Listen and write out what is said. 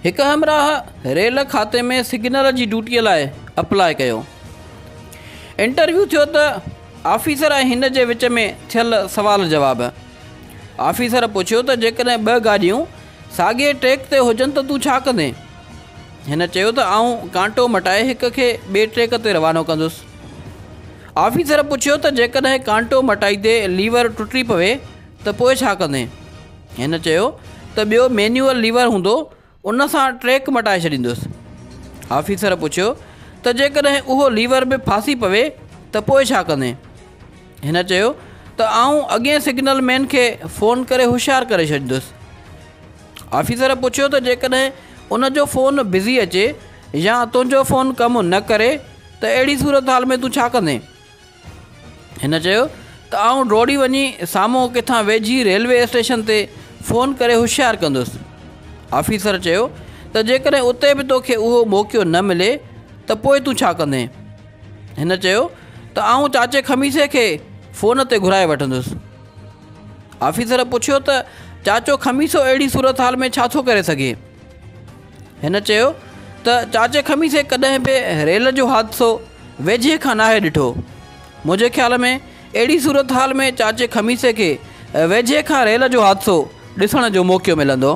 हिकु हमराह रेल खाते में सिग्नल जी ड्यूटीअ लाइ अप्लाई कयो। इंटरव्यू थियो त ऑफिसर ऐं हिन जे विच में थियल सवाल जवाब। ऑफिसर पुछियो त जेकॾहिं 2 गाॾियूं साॻिए ट्रैक ते हुजनि त तूं छा कंदे? हिन चयो त आऊं कांटो मटाए हिक खे ॿिए ट्रैक ते रवानो कंदुसि। ऑफिसर पुछियो त जेकॾहिं कांटो मटाईंदे लीवर टुटी पवे त पोइ छा कंदे? हिन चयो त ॿियो मैनुअल लीवर हूंदो, उन सां ट्रैक मटाए छॾींदुसि। ऑफिसर पुछियो त जेकॾहिं उहो लीवर बि फासी पवे त पोइ छा कंदे? हिन चयो त आऊं अॻिए सिग्नल मैन खे फ़ोन करे होशियारु करे छॾींदुसि। ऑफिसर पुछियो त जेकॾहिं उन जो फ़ोन बिज़ी अचे या तुंहिंजो फ़ोन कमु न करे त अहिड़ी सूरत हाल में तूं छा कंदे? हिन चयो त आऊं डोड़ी वञी साम्हूं किथां वेझी रेलवे स्टेशन ते फ़ोन करे होशियारु कंदुसि। ऑफिसर चयो त जेकॾहिं उते बि तोखे उहो मौक़ो न मिले त पोइ तूं छा कंदे? हिन चयो त आऊं चाचे खमीसे खे फ़ोन ते घुराए वठंदुसि। ऑफिसर पुछियो त चाचो खमीसो अहिड़ी सूरत हाल में छा थो करे सघे? हिन चयो त चाचे खमीसे कॾहिं बि रेल जो हादसो वेझे खां नाहे ॾिठो। मुंहिंजे ख़्याल में अहिड़ी सूरत हाल में चाचे खमीसे खे वेझे खां रेल जो हादसो ॾिसण जो मौक़ो मिलंदो।